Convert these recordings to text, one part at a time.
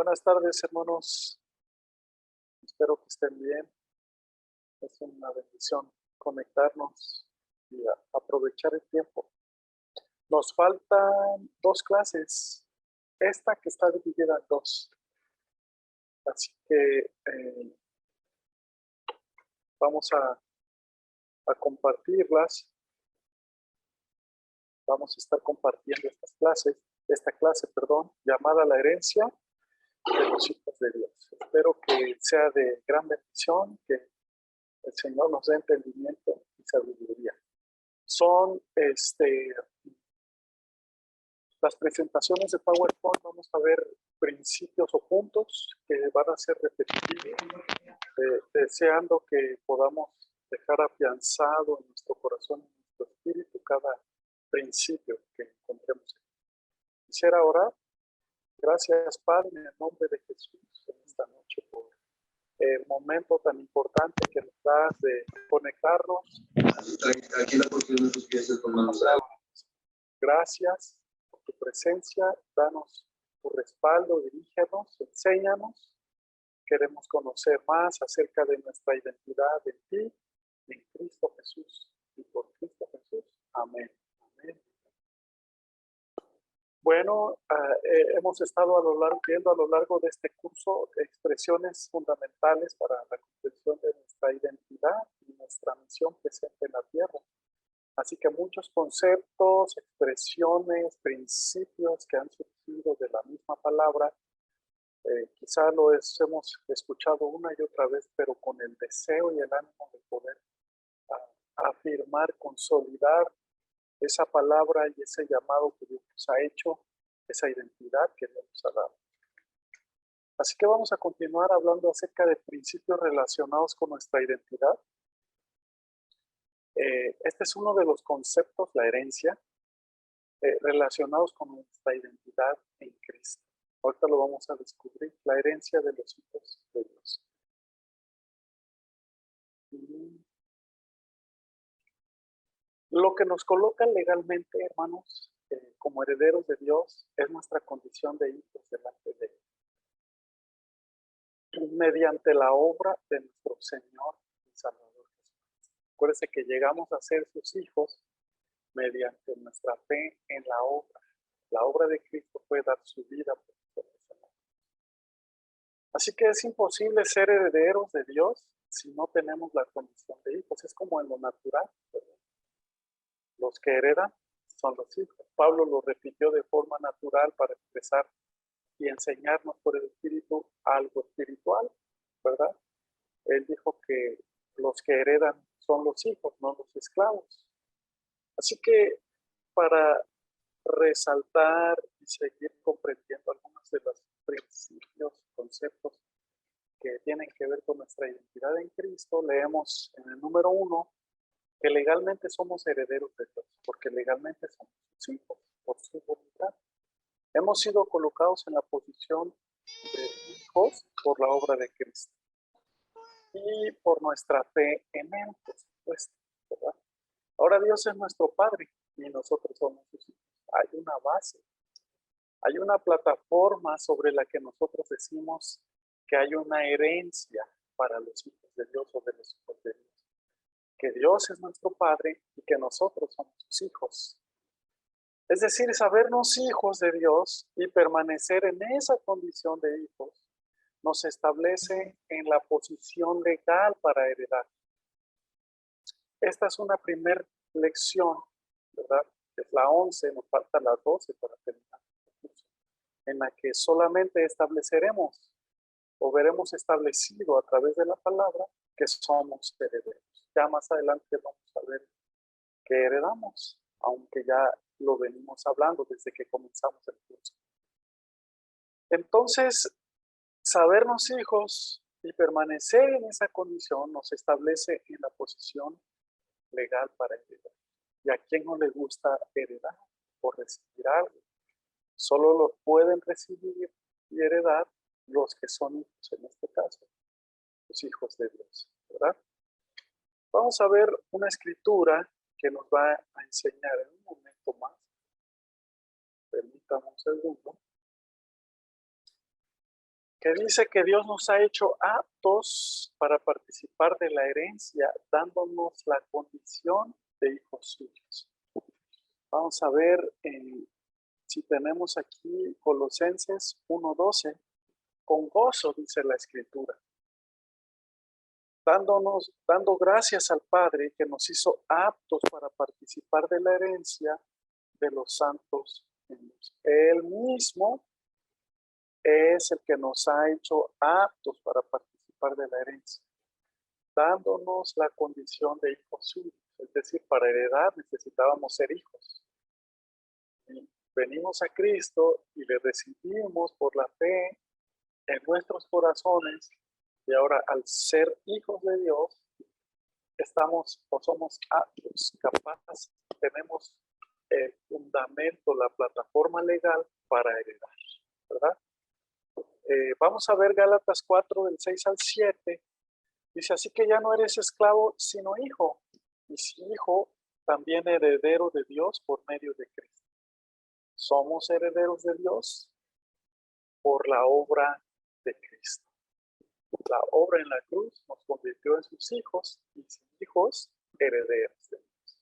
Buenas tardes, hermanos. Espero que estén bien. Es una bendición conectarnos y aprovechar el tiempo. Nos faltan 2 clases. Esta que está dividida en 2. Así que vamos a compartirlas. Vamos a estar compartiendo esta clase, llamada La herencia de los hijos de Dios. Espero que sea de gran bendición, que el Señor nos dé entendimiento y sabiduría. Son las presentaciones de PowerPoint. Vamos a ver principios o puntos que van a ser repetitivos, deseando que podamos dejar afianzado en nuestro corazón y en nuestro espíritu cada principio que encontremos. Quisiera orar. Gracias, Padre, en el nombre de Jesús, en esta noche, por el momento tan importante que nos das de conectarnos. Aquí la porción de tus pies es con manos. Gracias por tu presencia. Danos tu respaldo, dirígenos, enséñanos. Queremos conocer más acerca de nuestra identidad en ti, en Cristo Jesús y por Cristo Jesús. Amén. Amén. Bueno, hemos estado viendo a lo largo de este curso expresiones fundamentales para la comprensión de nuestra identidad y nuestra misión presente en la tierra. Así que muchos conceptos, expresiones, principios que han surgido de la misma palabra, quizá hemos escuchado una y otra vez, pero con el deseo y el ánimo de poder afirmar, consolidar esa palabra y ese llamado que Dios nos ha hecho, esa identidad que Dios nos ha dado. Así que vamos a continuar hablando acerca de principios relacionados con nuestra identidad. Este es uno de los conceptos, la herencia, relacionados con nuestra identidad en Cristo. Ahorita lo vamos a descubrir, la herencia de los hijos de Dios. Lo que nos coloca legalmente, hermanos, como herederos de Dios, es nuestra condición de hijos delante de Él, mediante la obra de nuestro Señor y Salvador Jesucristo. Acuérdense que llegamos a ser sus hijos mediante nuestra fe en la obra. La obra de Cristo fue dar su vida por nosotros. Así que es imposible ser herederos de Dios si no tenemos la condición de hijos. Es como en lo natural, ¿verdad? Los que heredan son los hijos. Pablo lo repitió de forma natural para expresar y enseñarnos por el Espíritu algo espiritual, ¿verdad? Él dijo que los que heredan son los hijos, no los esclavos. Así que para resaltar y seguir comprendiendo algunos de los principios, conceptos que tienen que ver con nuestra identidad en Cristo, leemos en el número 1 que legalmente somos herederos de Dios, porque legalmente somos sus hijos por su voluntad. Hemos sido colocados en la posición de hijos por la obra de Cristo y por nuestra fe en Él, por supuesto, ¿verdad? Ahora Dios es nuestro Padre y nosotros somos sus hijos. Hay una base, hay una plataforma sobre la que nosotros decimos que hay una herencia para los hijos de Dios o de los hijos de Dios. Que Dios es nuestro Padre y que nosotros somos sus hijos. Es decir, sabernos hijos de Dios y permanecer en esa condición de hijos nos establece en la posición legal para heredar. Esta es una primera lección, ¿verdad? Es la 11, nos falta la 12 para terminar el curso, en la que solamente estableceremos o veremos establecido a través de la palabra que somos herederos. Ya más adelante vamos a ver que heredamos, aunque ya lo venimos hablando desde que comenzamos el curso. Entonces, sabernos hijos y permanecer en esa condición nos establece en la posición legal para heredar. ¿Y a quién no le gusta heredar o recibir algo? Solo lo pueden recibir y heredar los que son hijos, en este caso, los hijos de Dios, ¿verdad? Vamos a ver una escritura que nos va a enseñar en un momento más. Permítame un segundo. que dice que Dios nos ha hecho aptos para participar de la herencia, dándonos la condición de hijos suyos. Vamos a ver si tenemos aquí Colosenses 1:12. Con gozo, dice la Escritura, dando gracias al Padre que nos hizo aptos para participar de la herencia de los santos en Dios. Él mismo es el que nos ha hecho aptos para participar de la herencia, dándonos la condición de hijos suyos. Es decir, para heredar necesitábamos ser hijos. Y venimos a Cristo y le recibimos por la fe en nuestros corazones, y ahora al ser hijos de Dios, estamos o somos aptos, capaces, tenemos el fundamento, la plataforma legal para heredar, ¿verdad? Vamos a ver Gálatas 4, del 6 al 7. Dice, así que ya no eres esclavo, sino hijo. Y si hijo, también heredero de Dios por medio de Cristo. Somos herederos de Dios por la obra de Cristo. La obra en la cruz nos convirtió en sus hijos y sus hijos herederos de Dios.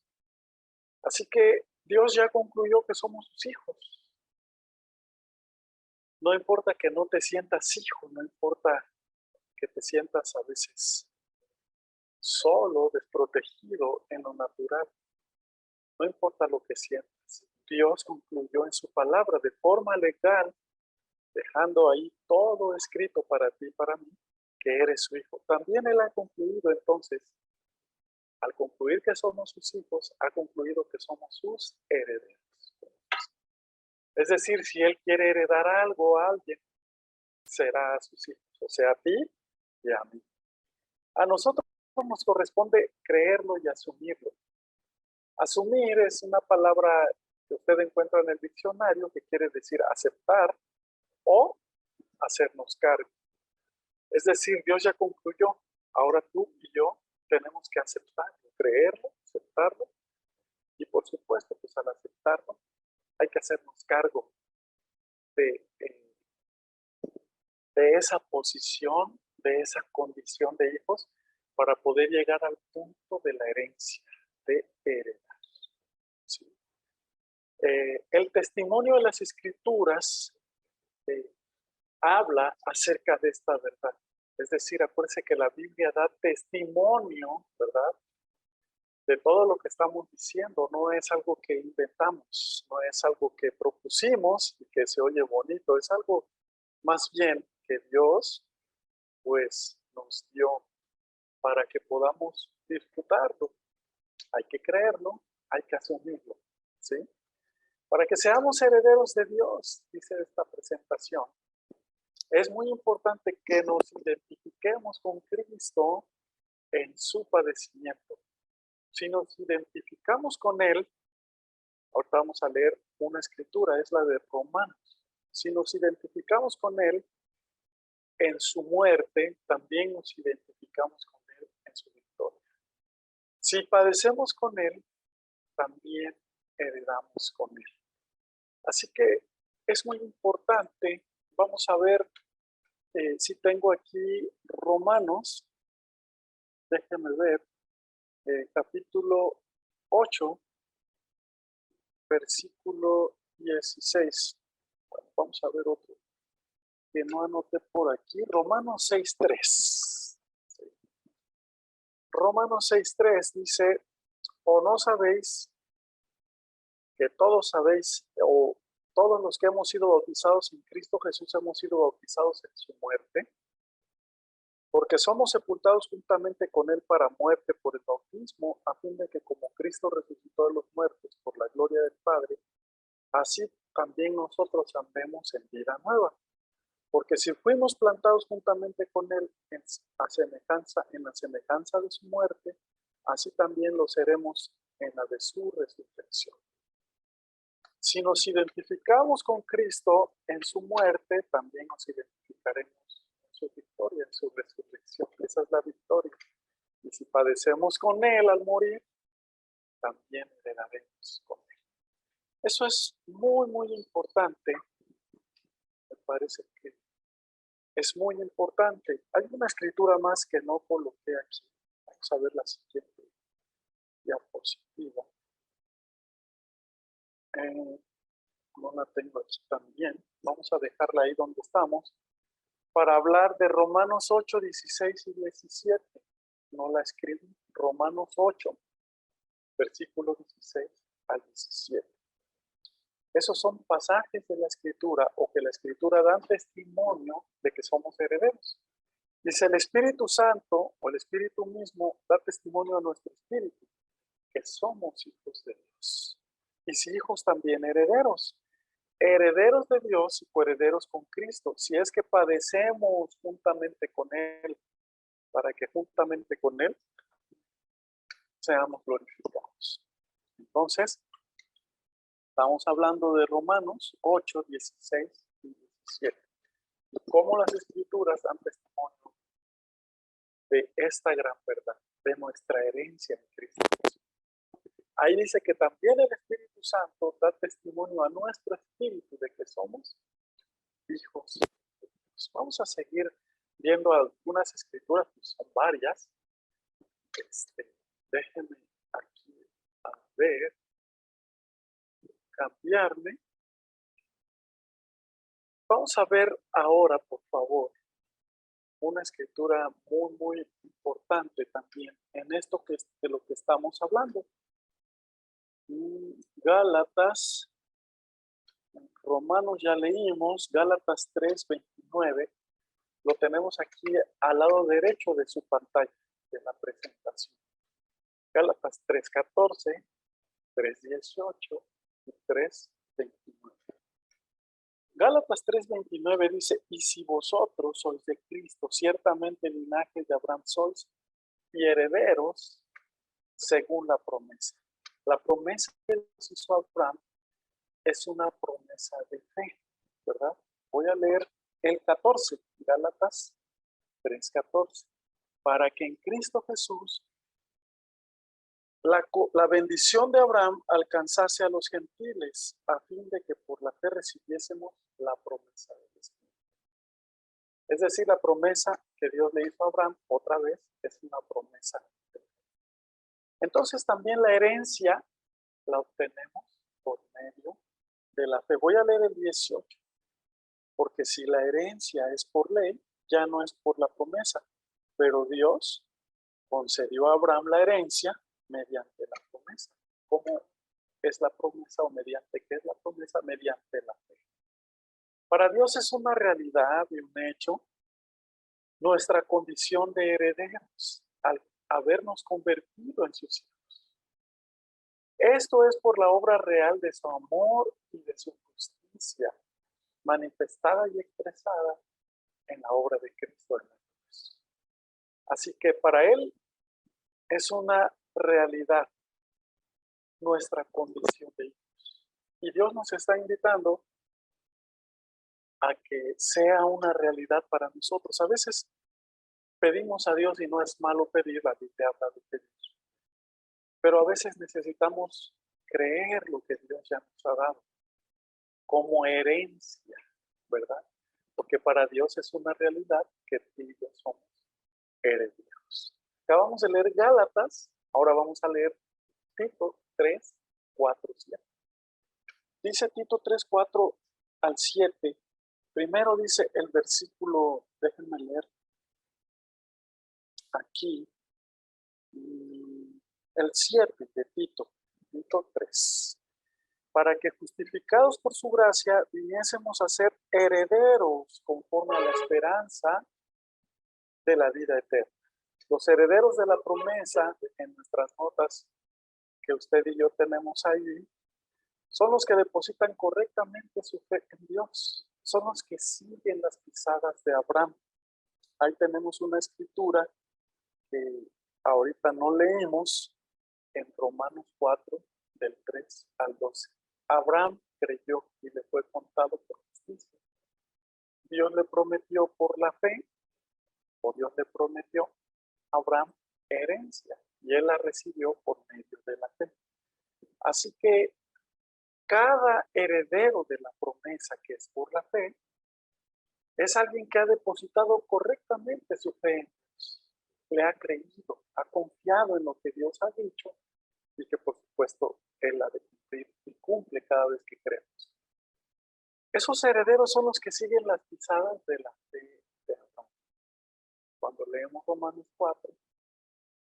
Así que Dios ya concluyó que somos sus hijos. No importa que no te sientas hijo, no importa que te sientas a veces solo, desprotegido en lo natural. No importa lo que sientas. Dios concluyó en su palabra de forma legal, dejando ahí todo escrito para ti y para mí, que eres su hijo. También Él ha concluido entonces, al concluir que somos sus hijos, ha concluido que somos sus herederos. Es decir, si Él quiere heredar algo a alguien, será a sus hijos, o sea, a ti y a mí. A nosotros nos corresponde creerlo y asumirlo. Asumir es una palabra que usted encuentra en el diccionario que quiere decir aceptar o hacernos cargo. Es decir, Dios ya concluyó, ahora tú y yo tenemos que aceptarlo, creerlo, aceptarlo, y por supuesto, pues al aceptarlo, hay que hacernos cargo de esa posición, de esa condición de hijos, para poder llegar al punto de la herencia, de heredar. ¿Sí? El testimonio de las Escrituras habla acerca de esta verdad. Es decir, acuérdense que la Biblia da testimonio, ¿verdad?, de todo lo que estamos diciendo. No es algo que inventamos, no es algo que propusimos y que se oye bonito, es algo más bien que Dios pues nos dio para que podamos disfrutarlo. Hay que creerlo, hay que asumirlo, ¿sí? Para que seamos herederos de Dios, dice esta presentación, es muy importante que nos identifiquemos con Cristo en su padecimiento. Si nos identificamos con Él, ahorita vamos a leer una escritura, es la de Romanos. Si nos identificamos con Él en su muerte, también nos identificamos con Él en su victoria. Si padecemos con Él, también heredamos con Él. Así que es muy importante. Vamos a ver si tengo aquí Romanos, déjenme ver, capítulo 8, versículo 16. Bueno, vamos a ver otro que no anoté por aquí. Romanos 6:3. Romanos 6:3 dice, o no sabéis que todos sabéis, o todos los que hemos sido bautizados en Cristo Jesús hemos sido bautizados en su muerte, porque somos sepultados juntamente con Él para muerte por el bautismo, a fin de que como Cristo resucitó de los muertos por la gloria del Padre, así también nosotros andemos en vida nueva. Porque si fuimos plantados juntamente con Él en la semejanza de su muerte, así también lo seremos en la de su resurrección. Si nos identificamos con Cristo en su muerte, también nos identificaremos en su victoria, en su resurrección. Esa es la victoria. Y si padecemos con Él al morir, también heredaremos con Él. Eso es muy, muy importante. Me parece que es muy importante. Hay una escritura más que no coloqué aquí. Vamos a ver la siguiente diapositiva. No la tengo aquí también. Vamos a dejarla ahí donde estamos para hablar de Romanos 8, 16 y 17. No la escribí. Romanos 8, versículo 16 al 17. Esos son pasajes de la Escritura o que la Escritura dan testimonio de que somos herederos. Dice, el Espíritu Santo o el Espíritu mismo da testimonio a nuestro espíritu que somos hijos de Dios. Y si hijos también herederos, herederos de Dios y coherederos con Cristo, si es que padecemos juntamente con Él, para que juntamente con Él seamos glorificados. Entonces, estamos hablando de Romanos 8, 16 y 17. Y cómo las Escrituras dan testimonio de esta gran verdad, de nuestra herencia en Cristo. Ahí dice que también el Espíritu Santo da testimonio a nuestro espíritu de que somos hijos de Dios. Vamos a seguir viendo algunas escrituras, pues son varias. Déjenme aquí a ver, cambiarme. Vamos a ver ahora, por favor, una escritura muy, muy importante también en esto que es de lo que estamos hablando. Gálatas, Romanos ya leímos, Gálatas 3:29, lo tenemos aquí al lado derecho de su pantalla de la presentación. Gálatas 3:14, 3:18 y 3:29. Gálatas 3:29 dice, y si vosotros sois de Cristo, ciertamente linaje de Abraham sois y herederos según la promesa. La promesa que Dios hizo a Abraham es una promesa de fe, ¿verdad? Voy a leer el 14, Gálatas 3:14. Para que en Cristo Jesús la bendición de Abraham alcanzase a los gentiles, a fin de que por la fe recibiésemos la promesa del Espíritu. Es decir, la promesa que Dios le hizo a Abraham, otra vez, es una promesa de fe. Entonces también la herencia la obtenemos por medio de la fe. Voy a leer el 18, porque si la herencia es por ley, ya no es por la promesa, pero Dios concedió a Abraham la herencia mediante la promesa. ¿Cómo es la promesa o mediante qué es la promesa? Mediante la fe. Para Dios es una realidad y un hecho nuestra condición de herederos al habernos convertido en sus hijos. Esto es por la obra real de su amor y de su justicia, manifestada y expresada en la obra de Cristo en la cruz. Así que para Él es una realidad nuestra condición de hijos. Y Dios nos está invitando a que sea una realidad para nosotros. A veces pedimos a Dios y no es malo pedir, la Biblia habla de pedir. Pero a veces necesitamos creer lo que Dios ya nos ha dado como herencia, ¿verdad? Porque para Dios es una realidad que tú y yo somos herederos. Acabamos de leer Gálatas, ahora vamos a leer Tito 3, 4, 7. Dice Tito 3, 4 al 7. Primero dice el versículo, déjenme leer aquí, el 7 de Tito 3. Para que justificados por su gracia viniésemos a ser herederos conforme a la esperanza de la vida eterna. Los herederos de la promesa en nuestras notas que usted y yo tenemos ahí son los que depositan correctamente su fe en Dios. Son los que siguen las pisadas de Abraham. Ahí tenemos una escritura que ahorita no leímos en Romanos 4, del 3 al 12. Abraham creyó y le fue contado por justicia. Dios le prometió por la fe, o Dios le prometió a Abraham herencia, y él la recibió por medio de la fe. Así que cada heredero de la promesa que es por la fe Es alguien que ha depositado correctamente su fe en Dios. Le ha creído, ha confiado en lo que Dios ha dicho y que por supuesto Él ha de cumplir y cumple cada vez que creemos. Esos herederos son los que siguen las pisadas de la fe de Abraham. Cuando leemos Romanos 4,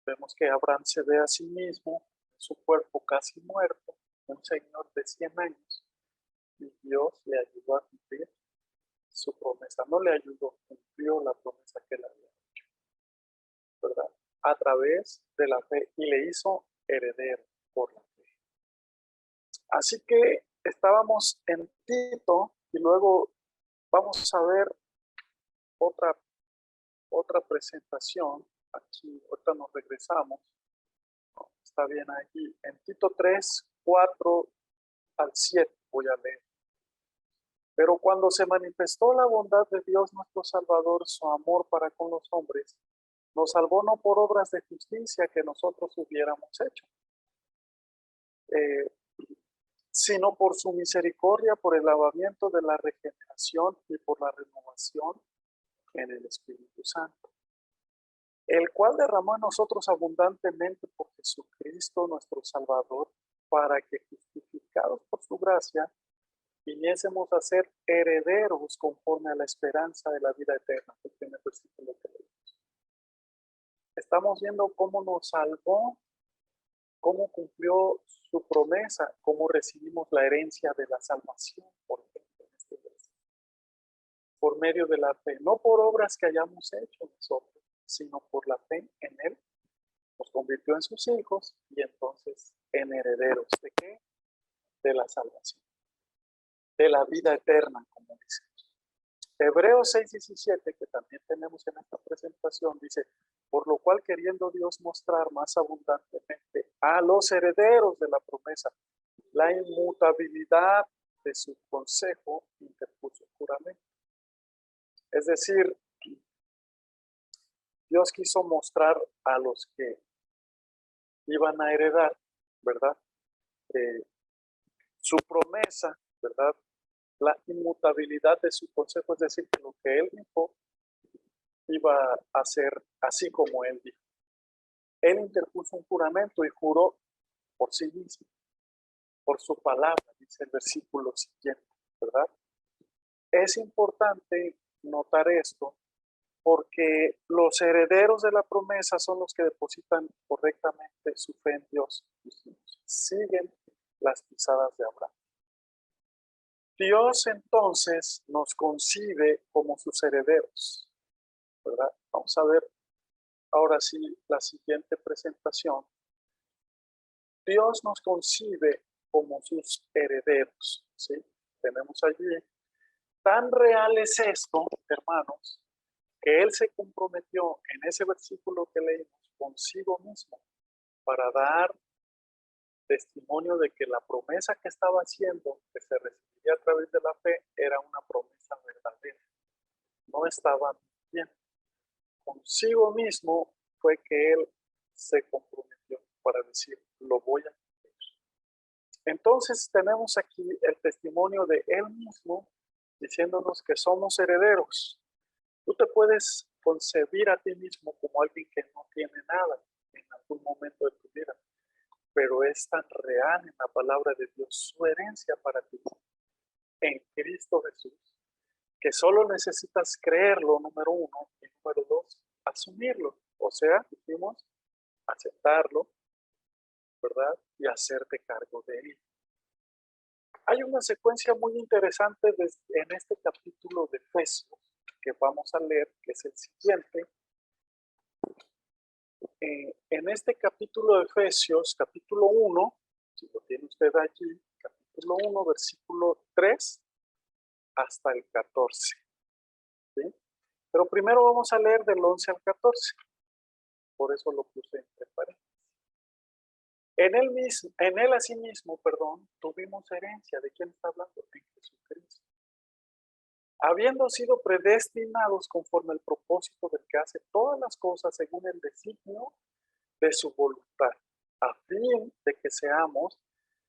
vemos que Abraham se ve a sí mismo, su cuerpo casi muerto, un señor de 100 años, y Dios le ayudó a cumplir su promesa. No le ayudó, cumplió la promesa que él había hecho, ¿verdad? A través de la fe, y le hizo heredero por la fe. Así que estábamos en Tito y luego vamos a ver otra presentación. Aquí, ahorita nos regresamos. No, está bien aquí. En Tito 3, 4 al 7 voy a leer. Pero cuando se manifestó la bondad de Dios nuestro Salvador, su amor para con los hombres, nos salvó no por obras de justicia que nosotros hubiéramos hecho, sino por su misericordia, por el lavamiento de la regeneración y por la renovación en el Espíritu Santo, el cual derramó en nosotros abundantemente por Jesucristo nuestro Salvador, para que justificados por su gracia, viniésemos a ser herederos conforme a la esperanza de la vida eterna. El primer versículo que leímos. Estamos viendo cómo nos salvó, cómo cumplió su promesa, cómo recibimos la herencia de la salvación, por ejemplo, en este versículo. Por medio de la fe, no por obras que hayamos hecho nosotros, sino por la fe en Él. Nos convirtió en sus hijos y entonces en herederos. ¿De qué? De la salvación, de la vida eterna, como dice. Hebreos 6:17, que también tenemos en esta presentación, dice: por lo cual, queriendo Dios mostrar más abundantemente a los herederos de la promesa la inmutabilidad de su consejo, interpuso juramento. Es decir, Dios quiso mostrar a los que iban a heredar, ¿verdad? Su promesa, ¿verdad? La inmutabilidad de su consejo, es decir, que lo que Él dijo iba a ser así como Él dijo. Él interpuso un juramento y juró por sí mismo, por su palabra, dice el versículo siguiente, ¿verdad? Es importante notar esto porque los herederos de la promesa son los que depositan correctamente su fe en Dios. Siguen las pisadas de Abraham. Dios entonces nos concibe como sus herederos, ¿verdad? Vamos a ver ahora sí la siguiente presentación. Dios nos concibe como sus herederos, ¿sí? Tenemos allí. Tan real es esto, hermanos, que Él se comprometió en ese versículo que leímos consigo mismo para dar testimonio de que la promesa que estaba haciendo, que se recibiría a través de la fe, era una promesa verdadera. No estaba mintiendo. Consigo mismo fue que Él se comprometió para decir: lo voy a cumplir. Entonces tenemos aquí el testimonio de Él mismo diciéndonos que somos herederos. Tú te puedes concebir a ti mismo como alguien que no tiene nada en algún momento de tu vida, pero es tan real en la palabra de Dios su herencia para ti en Cristo Jesús, que solo necesitas creerlo, número uno, y número dos, asumirlo. O sea, dijimos, aceptarlo, ¿verdad? Y hacerte cargo de él. Hay una secuencia muy interesante en este capítulo de Efesios que vamos a leer, que es el siguiente. En este capítulo de Efesios, capítulo 1, si lo tiene usted allí, capítulo 1, versículo 3 hasta el 14. ¿Sí? Pero primero vamos a leer del 11 al 14. Por eso lo puse entre paréntesis. En él asimismo, tuvimos herencia. ¿De quién está hablando? En Jesucristo. Habiendo sido predestinados conforme al propósito del que hace todas las cosas según el designio de su voluntad, a fin de que seamos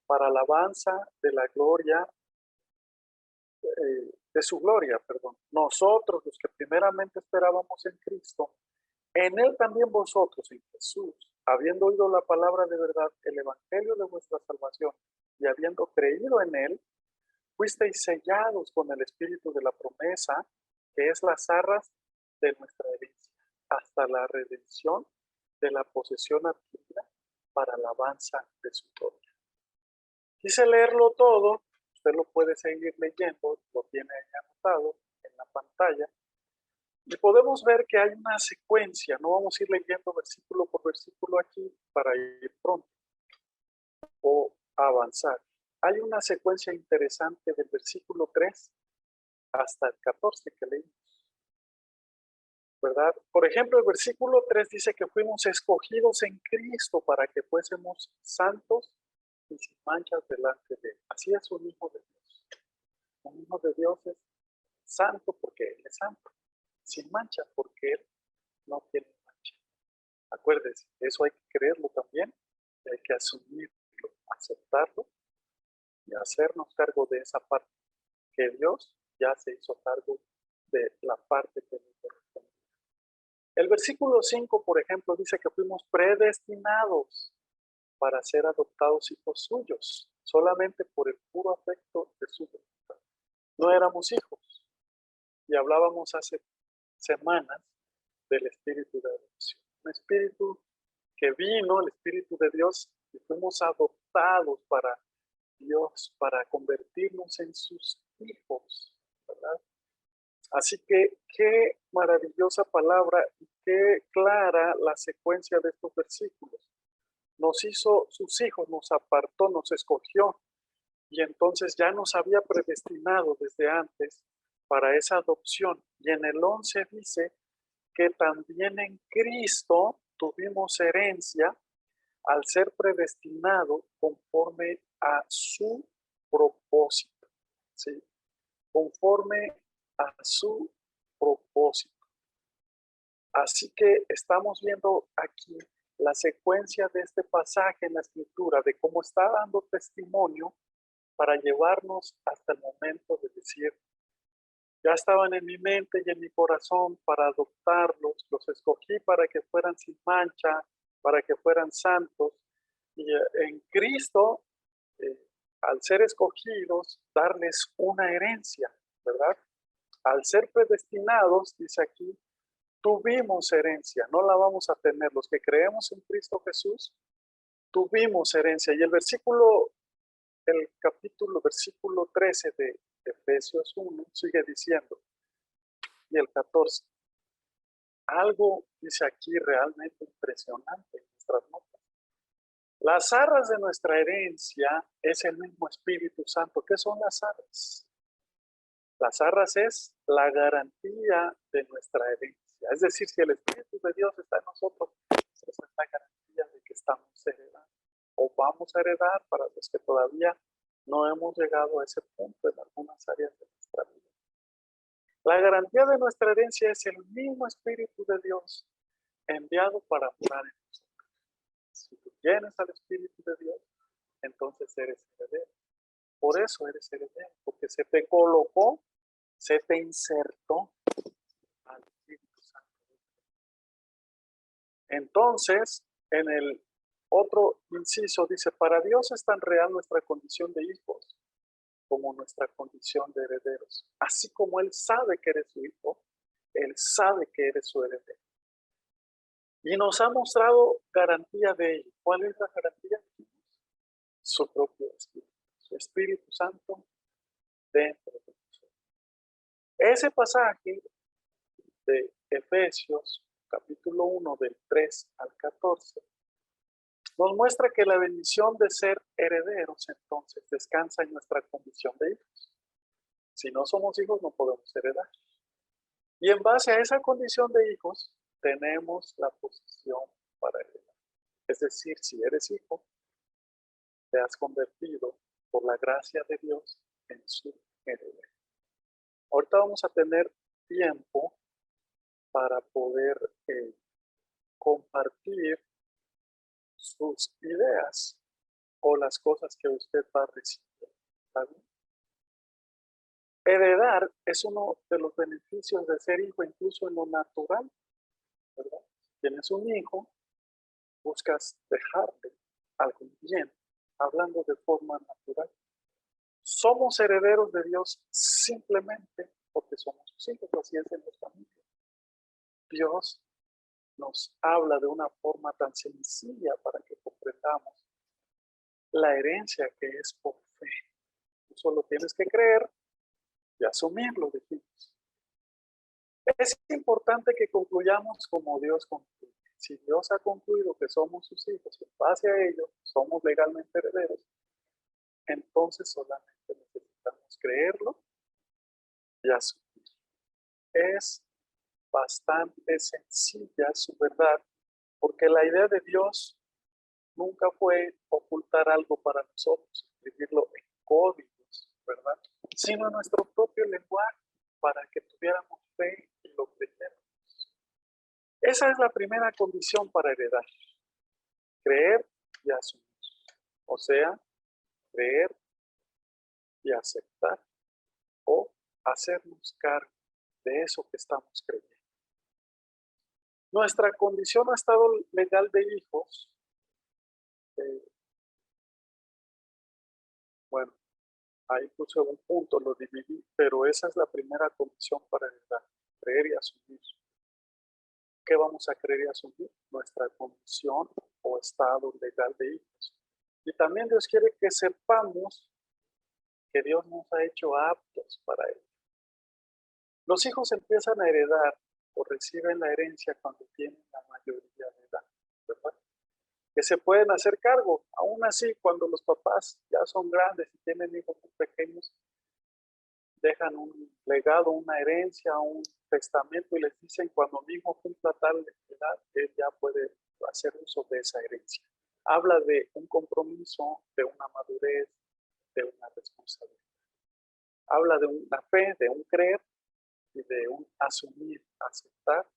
para alabanza de la gloria de su gloria, perdón. Nosotros, los que primeramente esperábamos en Cristo, en Él también vosotros, en Jesús, habiendo oído la palabra de verdad, el evangelio de vuestra salvación, y habiendo creído en Él, fuisteis sellados con el espíritu de la promesa, que es las arras de nuestra herencia, hasta la redención de la posesión adquirida para alabanza de su gloria. Quise leerlo todo, usted lo puede seguir leyendo, lo tiene ahí anotado en la pantalla, y podemos ver que hay una secuencia, no vamos a ir leyendo versículo por versículo aquí para ir pronto o avanzar. Hay una secuencia interesante del versículo 3 hasta el 14 que leímos, ¿verdad? Por ejemplo, el versículo 3 dice que fuimos escogidos en Cristo para que fuésemos santos y sin manchas delante de Él. Así es un hijo de Dios. Un hijo de Dios es santo porque Él es santo, sin mancha porque Él no tiene mancha. Acuérdese, eso hay que creerlo también, hay que asumirlo, aceptarlo y hacernos cargo de esa parte, que Dios ya se hizo cargo de la parte que nos corresponde. El versículo 5, por ejemplo, dice que fuimos predestinados para ser adoptados hijos suyos, solamente por el puro afecto de su voluntad. No éramos hijos. Y hablábamos hace semanas del espíritu de adopción. Un espíritu que vino, el espíritu de Dios, y fuimos adoptados para Dios, para convertirnos en sus hijos, ¿verdad? Así que qué maravillosa palabra y qué clara la secuencia de estos versículos. Nos hizo sus hijos, nos apartó, nos escogió, y entonces ya nos había predestinado desde antes para esa adopción. Y en el 11 dice que también en Cristo tuvimos herencia al ser predestinado conforme a su propósito, ¿sí? Conforme a su propósito. Así que estamos viendo aquí la secuencia de este pasaje en la Escritura de cómo está dando testimonio para llevarnos hasta el momento de decir, ya estaban en mi mente y en mi corazón para adoptarlos, los escogí para que fueran sin mancha, para que fueran santos, y en Cristo, al ser escogidos, darles una herencia, ¿verdad? Al ser predestinados, dice aquí, tuvimos herencia, no la vamos a tener. Los que creemos en Cristo Jesús, tuvimos herencia. Y el versículo 13 de Efesios 1 sigue diciendo, y el 14, algo dice aquí realmente impresionante en nuestras notas. Las arras de nuestra herencia es el mismo Espíritu Santo. ¿Qué son las arras? Las arras es la garantía de nuestra herencia. Es decir, si el Espíritu de Dios está en nosotros, esa es la garantía de que estamos heredando o vamos a heredar para los que todavía no hemos llegado a ese punto en algunas áreas de nuestra vida. La garantía de nuestra herencia es el mismo Espíritu de Dios enviado para morar en nosotros. Si tú tienes al Espíritu de Dios, entonces eres heredero. Por eso eres heredero, porque se te colocó, se te insertó al Espíritu Santo. Entonces, en el otro inciso dice, para Dios es tan real nuestra condición de hijos como nuestra condición de herederos. Así como Él sabe que eres su hijo, Él sabe que eres su heredero. Y nos ha mostrado garantía de ello. ¿Cuál es la garantía? Su propio Espíritu, su Espíritu Santo dentro de nosotros. Ese pasaje de Efesios, capítulo 1, del 3 al 14, nos muestra que la bendición de ser herederos entonces descansa en nuestra condición de hijos. Si no somos hijos, no podemos heredar. Y en base a esa condición de hijos, tenemos la posición para heredar. Es decir, si eres hijo, te has convertido por la gracia de Dios en su heredero. Ahorita vamos a tener tiempo para poder compartir sus ideas o las cosas que usted va a recibir. ¿Está bien? Heredar es uno de los beneficios de ser hijo, incluso en lo natural, ¿verdad? Tienes un hijo, buscas dejarle algo bien, hablando de forma natural. Somos herederos de Dios simplemente porque somos sus hijos, así es en las familias. Dios nos habla de una forma tan sencilla para que comprendamos la herencia que es por fe. Tú solo tienes que creer y asumirlo, dijimos. Es importante que concluyamos como Dios concluye. Si Dios ha concluido que somos sus hijos, en base a ello somos legalmente herederos, entonces solamente necesitamos creerlo y asumir. Es bastante sencilla su verdad, porque la idea de Dios nunca fue ocultar algo para nosotros, escribirlo en códigos, ¿verdad? Sino en nuestro propio lenguaje, para que tuviéramos fe y lo creyéramos. Esa es la primera condición para heredar, creer y asumir. O sea, creer y aceptar o hacernos cargo de eso que estamos creyendo. Nuestra condición o estado legal de hijos, bueno, ahí puse un punto, lo dividí, pero esa es la primera condición para heredar, creer y asumir. ¿Qué vamos a creer y asumir? Nuestra condición o estado legal de hijos. Y también Dios quiere que sepamos que Dios nos ha hecho aptos para ello. Los hijos empiezan a heredar o reciben la herencia cuando tienen la mayoría de edad, ¿verdad? Que se pueden hacer cargo. Aún así, cuando los papás ya son grandes y tienen hijos muy pequeños, dejan un legado, una herencia, un testamento y les dicen cuando mi hijo cumpla tal edad, él ya puede hacer uso de esa herencia. Habla de un compromiso, de una madurez, de una responsabilidad. Habla de una fe, de un creer y de un asumir, aceptar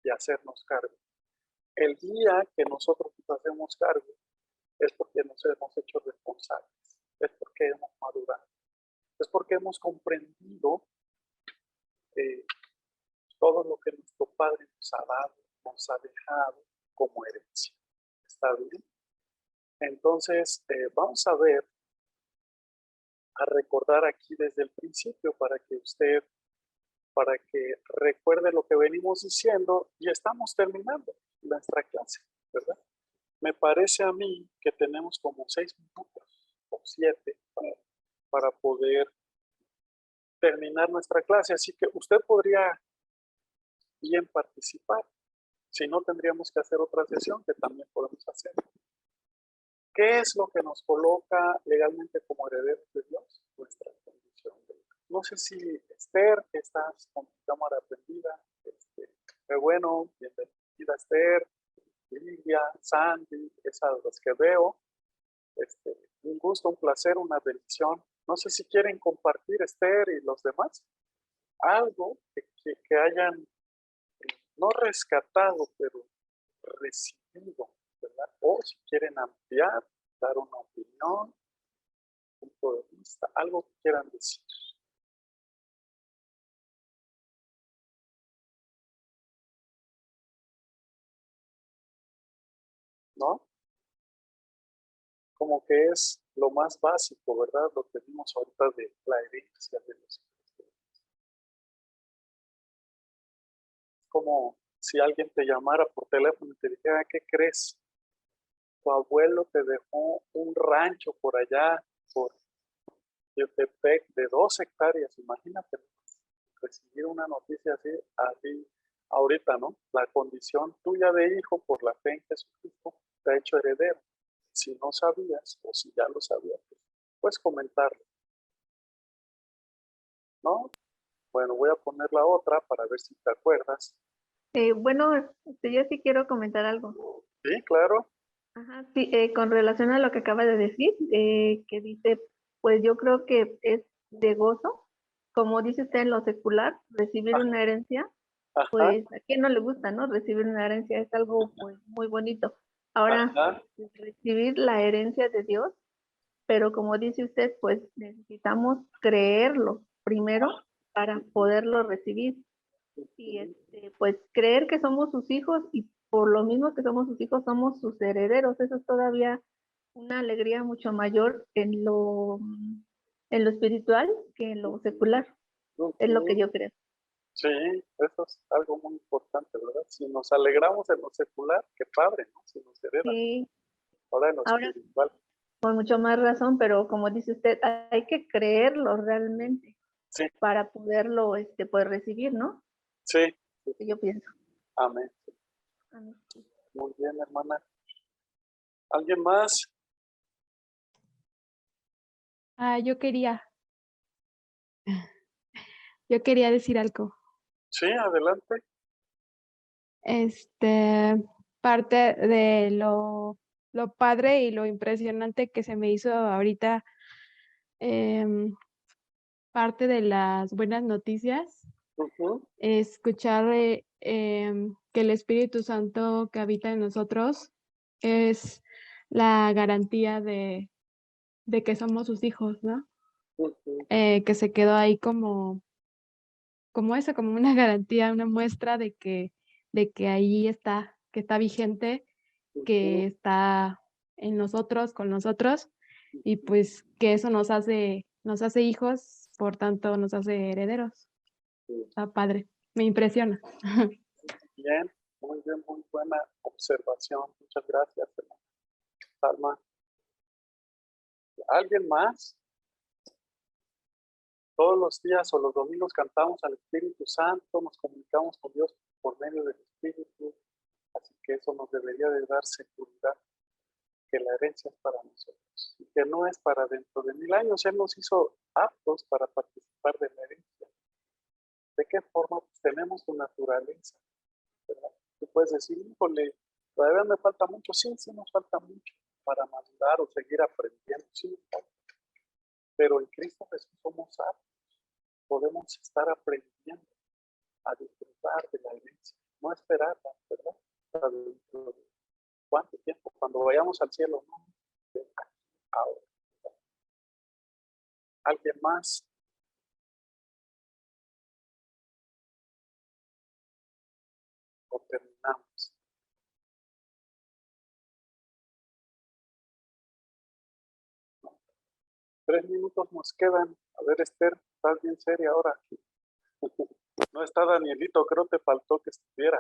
y hacernos cargo. El día que nosotros nos hacemos cargo es porque nos hemos hecho responsables, es porque hemos madurado, es porque hemos comprendido todo lo que nuestro Padre nos ha dado, nos ha dejado como herencia. ¿Está bien? Entonces, vamos a ver, a recordar aquí desde el principio para que recuerde lo que venimos diciendo y estamos terminando nuestra clase, ¿verdad? Me parece a mí que tenemos como 6 minutos o 7 para poder terminar nuestra clase, así que usted podría bien participar. Si no, tendríamos que hacer otra sesión que también podemos hacer. ¿Qué es lo que nos coloca legalmente como herederos de Dios? Nuestra condición de Dios. No sé si Esther, que estás con tu cámara prendida, pero bueno, bienvenida Esther, Lidia, Sandy, esas las que veo. Un gusto, un placer, una bendición. No sé si quieren compartir Esther y los demás algo que hayan no rescatado, pero recibido, ¿verdad? O si quieren ampliar, dar una opinión, punto de vista, algo que quieran decir. ¿No? Como que es lo más básico, ¿verdad? Lo que vimos ahorita de la herencia de los hijos. Como si alguien te llamara por teléfono y te dijera, ¿qué crees? Tu abuelo te dejó un rancho por allá, por Yotepec, de 2 hectáreas. Imagínate recibir una noticia así ahorita, ¿no? La condición tuya de hijo por la fe en Jesucristo te ha hecho heredero. Si no sabías o si ya lo sabías, pues comentarlo, ¿no? Bueno, voy a poner la otra para ver si te acuerdas. Bueno, yo sí quiero comentar algo. Sí, claro. Ajá, sí, con relación a lo que acaba de decir, que dice, pues yo creo que es de gozo, como dice usted en lo secular, recibir una herencia, Ajá, pues a quién no le gusta, ¿no? Recibir una herencia es algo pues muy bonito. Ahora, ajá. recibir la herencia de Dios, pero como dice usted, pues necesitamos creerlo primero para poderlo recibir. Y pues creer que somos sus hijos y por lo mismo que somos sus hijos, somos sus herederos. Eso es todavía una alegría mucho mayor en lo espiritual que en lo secular. Es lo que yo creo. Sí, eso es algo muy importante, ¿verdad? Si nos alegramos en lo secular, qué padre, ¿no? Si nos hereda. Sí. Ahora en lo Ahora, espiritual. con mucho más razón, pero como dice usted, hay que creerlo realmente Sí, para poderlo pues recibir, ¿no? sí, Yo pienso. amén. Amén. Muy bien, hermana. ¿Alguien más? Yo quería decir algo. Sí, adelante. Parte de lo padre y lo impresionante que se me hizo ahorita, parte de las buenas noticias, Ujú, escuchar que el Espíritu Santo que habita en nosotros es la garantía de que somos sus hijos, ¿no? ujú, Que se quedó ahí como eso, como una garantía, una muestra de que ahí está, que está vigente, que ujú, está en nosotros, con nosotros, y pues que eso nos hace hijos, por tanto nos hace herederos. ujú. Está padre, me impresiona. Bien, muy buena observación. Muchas gracias, hermana Salma. ¿Alguien más? Todos los días o los domingos cantamos al Espíritu Santo, nos comunicamos con Dios por medio del Espíritu, así que eso nos debería de dar seguridad que la herencia es para nosotros y que no es para dentro de 1000 años. Él nos hizo aptos para participar de la herencia. ¿De qué forma? Pues tenemos su naturaleza, ¿verdad? Tú puedes decir, híjole, todavía me falta mucho. Sí, sí nos falta mucho para madurar o seguir aprendiendo, sí, pero en Cristo Jesús somos aptos. Podemos estar aprendiendo a disfrutar de la herencia, no esperarla, ¿verdad? Hasta dentro de cuánto tiempo, cuando vayamos al cielo, no, de aquí, ahora. ¿Alguien más? O terminamos. ¿No? 3 minutos nos quedan. A ver, Esther, estás bien seria ahora. No está Danielito, creo que te faltó que estuviera.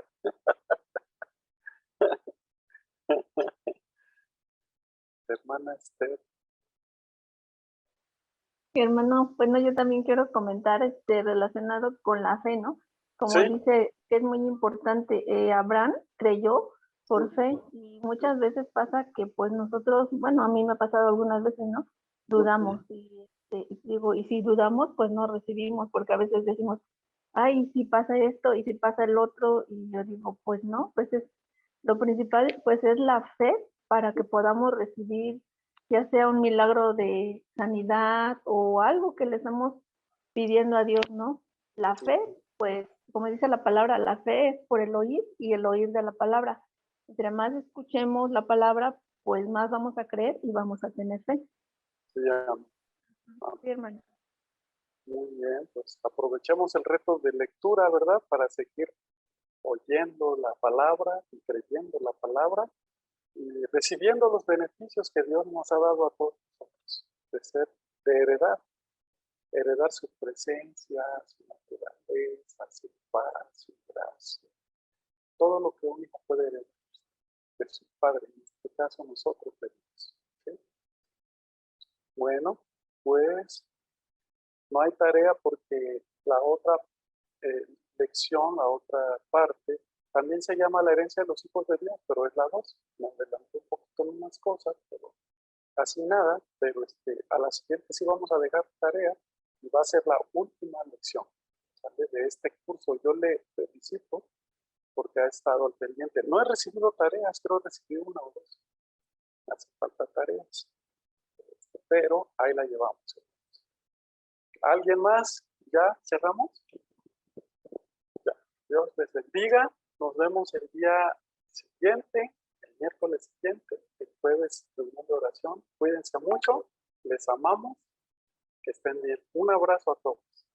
Hermana Esther. Hermano, bueno, yo también quiero comentar relacionado con la fe, ¿no? Como Sí. dice, que es muy importante, Abraham creyó por fe y muchas veces pasa que pues nosotros, bueno, a mí me ha pasado algunas veces, ¿no? Dudamos y digo, y si dudamos, pues no recibimos, porque a veces decimos, ay, si pasa esto y si pasa el otro, y yo digo, pues no, pues es lo principal, pues es la fe para que podamos recibir ya sea un milagro de sanidad o algo que le estamos pidiendo a Dios, ¿no? La fe, pues, como dice la palabra, la fe es por el oír y el oír de la palabra. Entre más escuchemos la palabra, pues más vamos a creer y vamos a tener fe. Sí, Sí, hermano. muy bien, pues aprovechemos el reto de lectura, ¿verdad? Para seguir oyendo la palabra y creyendo la palabra y recibiendo los beneficios que Dios nos ha dado a todos nosotros, de heredar su presencia, su naturaleza, su paz, su gracia, todo lo que un hijo puede heredar de su padre, en este caso nosotros de Dios. ¿Sí? Bueno, pues no hay tarea porque la otra lección, la otra parte, también se llama la herencia de los hijos de Dios, pero es la 2. Me adelanté un poquito en unas cosas, pero casi nada, pero a la siguiente sí vamos a dejar tarea y va a ser la última lección, ¿sale? De este curso. Yo le felicito porque ha estado al pendiente. No he recibido tareas, creo recibir una o dos. Hace falta tareas, pero ahí la llevamos. ¿Alguien más? ¿Ya cerramos? Ya. Dios les bendiga. Nos vemos el día siguiente, el miércoles siguiente, el jueves reunión de oración. Cuídense mucho, les amamos, que estén bien. Un abrazo a todos.